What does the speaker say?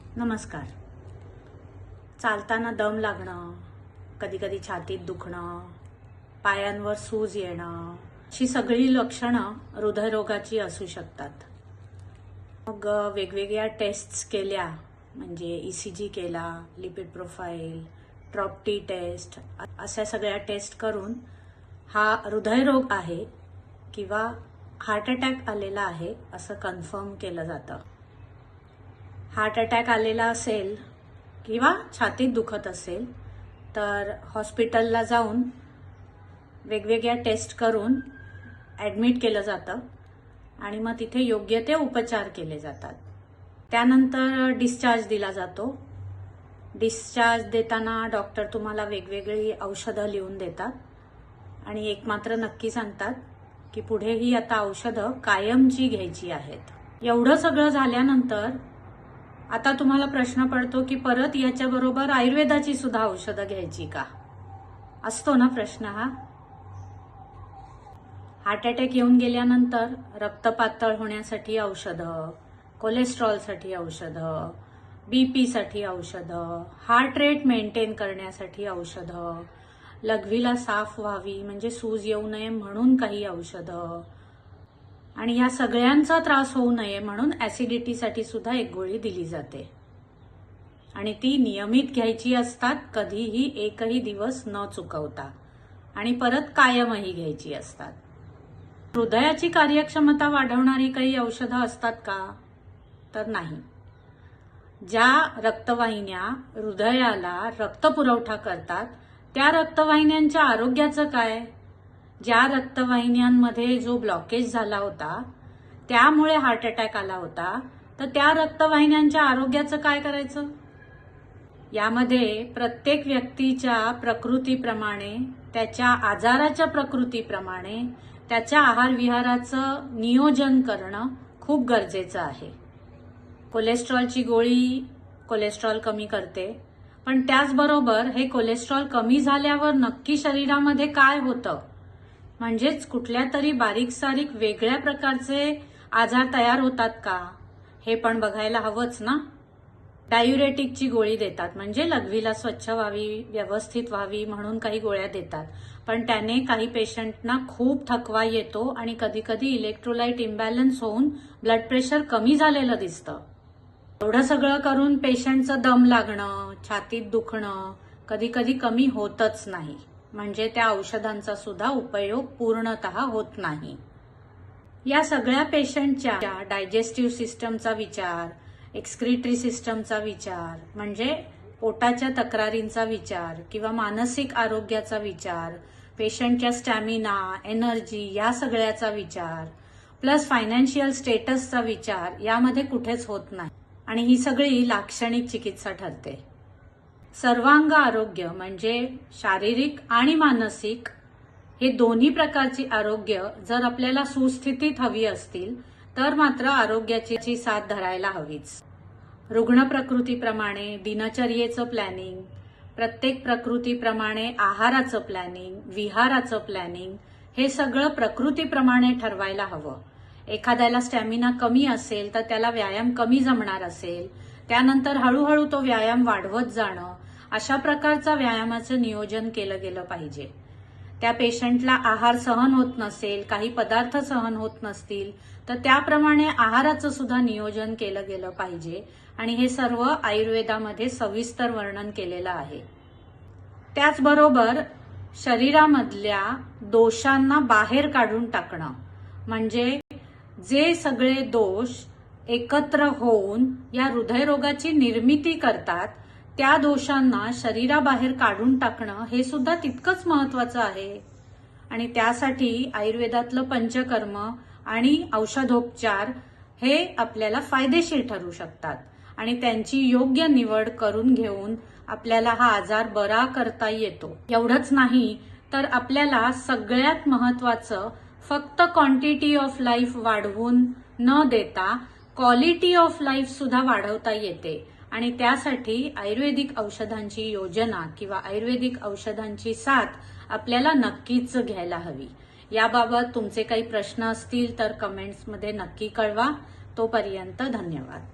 नमस्कार. चालताना दम लागणं, कधी कधी छातीत दुखणं, पायांवर सूज येणं, अशी सगळी लक्षणं हृदयरोगाची असू शकतात. मग वेगवेगळ्या टेस्ट्स केल्या, म्हणजे ECG केला, लिपिड प्रोफाईल, ट्रॉप-टी टेस्ट, अशा सगळ्या टेस्ट करून हा हृदयरोग आहे किंवा हार्ट अटॅक आलेला आहे असं कन्फर्म केलं जातं. हार्ट अटॅक आलेला असेल किंवा छातीत दुखत असेल तर हॉस्पिटलला जाऊन वेगवेगळ्या टेस्ट करून ॲडमिट केलं जातं आणि मग तिथे योग्य ते उपचार केले जातात. त्यानंतर डिस्चार्ज दिला जातो. डिस्चार्ज देताना डॉक्टर तुम्हाला वेगवेगळी औषधं लिहून देतात आणि एक मात्र नक्की सांगतात की पुढे ही आता औषधं कायमची घ्यायची आहेत. एवढं सगळं झाल्यानंतर आता तुम्हाला प्रश्न पडतो की परत याच्याबरोबर आयुर्वेदाची सुद्धा औषधं घ्यायची का? असतो ना प्रश्न हा. हार्ट अटॅक येऊन गेल्यानंतर रक्त पातळ होण्यासाठी औषधं, कोलेस्ट्रॉलसाठी औषधं, BP साठी औषधं, हार्ट रेट मेंटेन करण्यासाठी औषधं, लघवीला साफ व्हावी म्हणजे सूज येऊ नये म्हणून काही औषधं, आणि या सगळ्यांचा त्रास होऊ नये म्हणून ऍसिडिटीसाठी सुद्धा एक गोळी दिली जाते आणि ती नियमित घ्यायची असतात, कधीही एकही दिवस न चुकवता, आणि परत कायमही घ्यायची असतात. हृदयाची कार्यक्षमता वाढवणारी काही औषधं असतात का? तर नाही. ज्या रक्तवाहिन्या हृदयाला रक्तपुरवठा करतात त्या रक्तवाहिन्यांच्या आरोग्याचं काय? ज्या रक्तवाहिन्यांमध्ये जो ब्लॉकेज झाला होता त्यामुळे हार्ट अटॅक आला होता, तर त्या रक्तवाहिन्यांच्या आरोग्याचं काय करायचं? यामध्ये प्रत्येक व्यक्तीच्या प्रकृतीप्रमाणे, त्याच्या आजाराच्या प्रकृतीप्रमाणे त्याच्या आहार विहाराचं नियोजन करणं खूप गरजेचं आहे. कोलेस्ट्रॉलची गोळी कोलेस्ट्रॉल कमी करते, पण त्याचबरोबर हे कोलेस्ट्रॉल कमी झाल्यावर नक्की शरीरामध्ये काय होतं, म्हणजेच कुठल्या तरी बारीक सारीक वेगळ्या प्रकारचे आजार तयार होतात का, हे पण बघायला हवंच ना. डायुरेटिकची गोळी देतात, म्हणजे लघवीला स्वच्छ व्हावी, व्यवस्थित व्हावी म्हणून काही गोळ्या देतात, पण त्याने काही पेशंटना खूप थकवा येतो आणि कधी कधी इलेक्ट्रोलाइट इम्बॅलन्स होऊन ब्लड प्रेशर कमी झालेलं दिसतं. एवढं सगळं करून पेशंटचं दम लागणं, छातीत दुखणं कधी कधी कमी होतच नाही, म्हणजे त्या औषधांचा सुद्धा उपयोग पूर्णतः होत नाही. या सगळ्या पेशंटच्या डायजेस्टिव्ह सिस्टमचा विचार, एक्सक्रिटरी सिस्टमचा विचार, म्हणजे पोटाच्या तक्रारींचा विचार किंवा मानसिक आरोग्याचा विचार, पेशंटच्या स्टॅमिना, एनर्जी या सगळ्याचा विचार, प्लस फायनान्शियल स्टेटसचा विचार यामध्ये कुठेच होत नाही, आणि ही सगळी लाक्षणिक चिकित्सा ठरते. सर्वांग आरोग्य म्हणजे शारीरिक आणि मानसिक हे दोन्ही प्रकारची आरोग्य जर आपल्याला सुस्थितीत हवी असतील तर मात्र आरोग्याची साथ धरायला हवीच. रुग्ण प्रकृतीप्रमाणे दिनचर्येचं प्लॅनिंग, प्रत्येक प्रकृतीप्रमाणे आहाराचं प्लॅनिंग, विहाराचं प्लॅनिंग, हे सगळं प्रकृतीप्रमाणे ठरवायला हवं. एखाद्याला स्टॅमिना कमी असेल तर त्याला व्यायाम कमी जमणार असेल, त्यानंतर हळूहळू तो व्यायाम वाढवत जाणं, अशा प्रकारचा व्यायामाचं नियोजन केलं गेलं पाहिजे. त्या पेशंटला आहार सहन होत नसेल, काही पदार्थ सहन होत नसतील तर त्याप्रमाणे आहाराचं सुद्धा नियोजन केलं गेलं पाहिजे, आणि हे सर्व आयुर्वेदामध्ये सविस्तर वर्णन केलेलं आहे. त्याचबरोबर शरीरामधल्या दोषांना बाहेर काढून टाकणं, म्हणजे जे सगळे दोष एकत्र होऊन या हृदयरोगाची निर्मिती करतात त्या दोषांना शरीराबाहेर काढून टाकणं हे सुद्धा तितकंच महत्वाचं आहे. आणि त्यासाठी आयुर्वेदातलं पंचकर्म आणि औषधोपचार हे आपल्याला फायदेशीर ठरू शकतात, आणि त्यांची योग्य निवड करून घेऊन आपल्याला हा आजार बरा करता येतो. एवढंच नाही तर आपल्याला सगळ्यात महत्वाचं फक्त क्वांटिटी ऑफ लाईफ वाढवून न देता क्वालिटी ऑफ लाईफ सुद्धा वाढवता येते, आणि त्यासाठी आयुर्वेदिक औषधांची योजना किंवा आयुर्वेदिक औषधांची साथ आपल्याला नक्कीच घ्यायला हवी. याबाबत तुमचे काही प्रश्न असतील तर कमेंट्समध्ये नक्की कळवा. तोपर्यंत धन्यवाद.